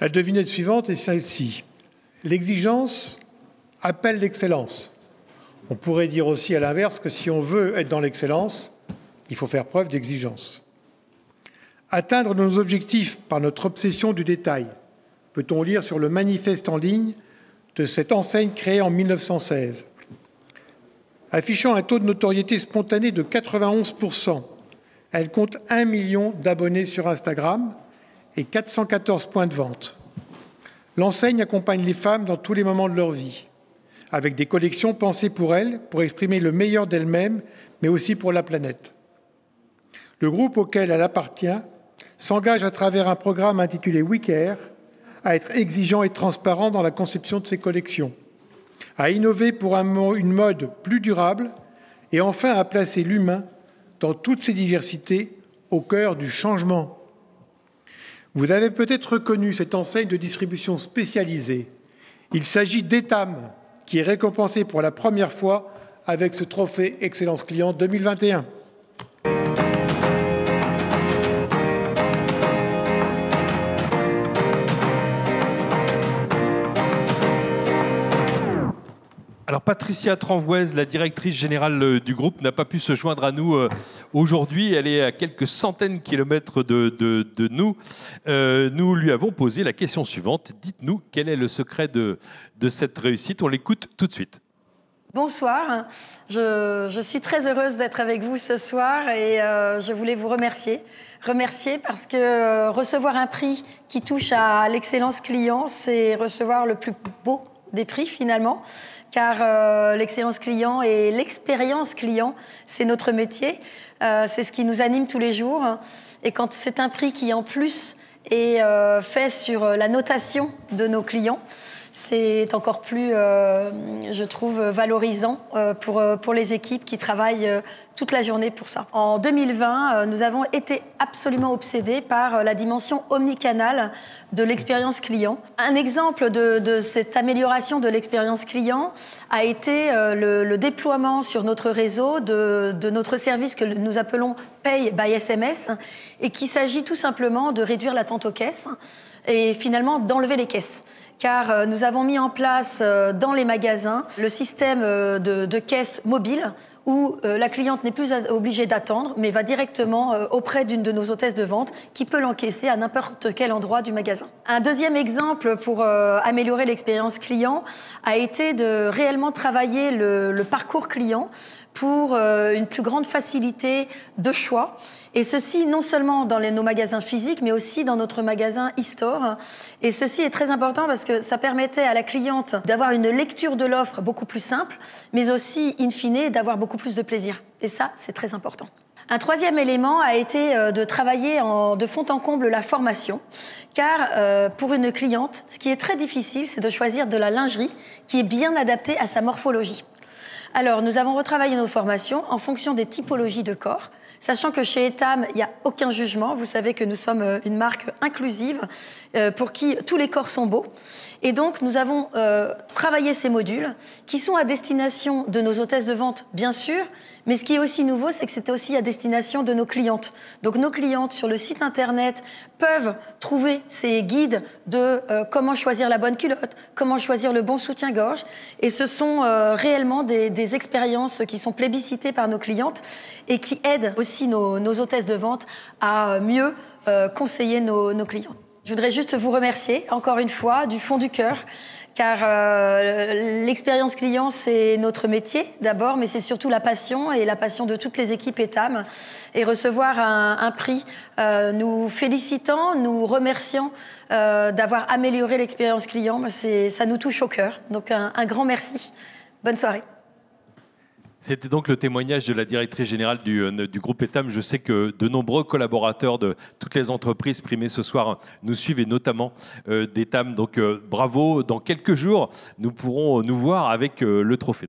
La devinette suivante est celle-ci. L'exigence appelle l'excellence. On pourrait dire aussi à l'inverse que si on veut être dans l'excellence, il faut faire preuve d'exigence. Atteindre nos objectifs par notre obsession du détail, peut-on lire sur le manifeste en ligne de cette enseigne créée en 1916. Affichant un taux de notoriété spontanée de 91%, elle compte 1 million d'abonnés sur Instagram et 414 points de vente. L'enseigne accompagne les femmes dans tous les moments de leur vie, avec des collections pensées pour elles, pour exprimer le meilleur d'elles-mêmes, mais aussi pour la planète. Le groupe auquel elle appartient s'engage à travers un programme intitulé We Care à être exigeant et transparent dans la conception de ses collections, à innover pour une mode plus durable et enfin à placer l'humain dans toutes ses diversités au cœur du changement. Vous avez peut-être reconnu cette enseigne de distribution spécialisée. Il s'agit d'Etam, qui est récompensé pour la première fois avec ce trophée Excellence Client 2021. Alors Patricia Tranvoise, la directrice générale du groupe, n'a pas pu se joindre à nous aujourd'hui. Elle est à quelques centaines de kilomètres de nous. Nous lui avons posé la question suivante. Dites-nous quel est le secret de cette réussite. On l'écoute tout de suite. Bonsoir, je suis très heureuse d'être avec vous ce soir et je voulais vous remercier. Remercier parce que recevoir un prix qui touche à l'excellence client, c'est recevoir le plus beau des prix finalement, car l'excellence client et l'expérience client, c'est notre métier, c'est ce qui nous anime tous les jours. Et quand c'est un prix qui en plus est fait sur la notation de nos clients, c'est encore plus, je trouve, valorisant pour les équipes qui travaillent toute la journée pour ça. En 2020, nous avons été absolument obsédés par la dimension omnicanale de l'expérience client. Un exemple de cette amélioration de l'expérience client a été le déploiement sur notre réseau de notre service que nous appelons Pay by SMS et qu'il s'agit tout simplement de réduire l'attente aux caisses et finalement d'enlever les caisses. Car nous avons mis en place dans les magasins le système de caisse mobile où la cliente n'est plus obligée d'attendre, mais va directement auprès d'une de nos hôtesses de vente qui peut l'encaisser à n'importe quel endroit du magasin. Un deuxième exemple pour améliorer l'expérience client a été de réellement travailler le parcours client pour une plus grande facilité de choix. Et ceci non seulement dans nos magasins physiques, mais aussi dans notre magasin e-store. Et ceci est très important parce que ça permettait à la cliente d'avoir une lecture de l'offre beaucoup plus simple, mais aussi, in fine, d'avoir beaucoup plus de plaisir. Et ça, c'est très important. Un troisième élément a été de travailler de fond en comble la formation, car pour une cliente, ce qui est très difficile, c'est de choisir de la lingerie qui est bien adaptée à sa morphologie. Alors, nous avons retravaillé nos formations en fonction des typologies de corps, sachant que chez Etam, il n'y a aucun jugement. Vous savez que nous sommes une marque inclusive pour qui tous les corps sont beaux. Et donc, nous avons travaillé ces modules qui sont à destination de nos hôtesses de vente, bien sûr, mais ce qui est aussi nouveau, c'est que c'est aussi à destination de nos clientes. Donc, nos clientes, sur le site Internet, peuvent trouver ces guides de comment choisir la bonne culotte, comment choisir le bon soutien-gorge. Et ce sont réellement des expériences qui sont plébiscitées par nos clientes et qui aident aussi nos hôtesses de vente à mieux conseiller nos clientes. Je voudrais juste vous remercier, encore une fois, du fond du cœur, car l'expérience client, c'est notre métier d'abord, mais c'est surtout la passion et la passion de toutes les équipes Etam. Et recevoir un prix nous félicitant, nous remerciant d'avoir amélioré l'expérience client, ça nous touche au cœur. Donc un grand merci. Bonne soirée. C'était donc le témoignage de la directrice générale du groupe Etam. Je sais que de nombreux collaborateurs de toutes les entreprises primées ce soir nous suivent, et notamment d'Etam. Donc bravo, dans quelques jours, nous pourrons nous voir avec le trophée.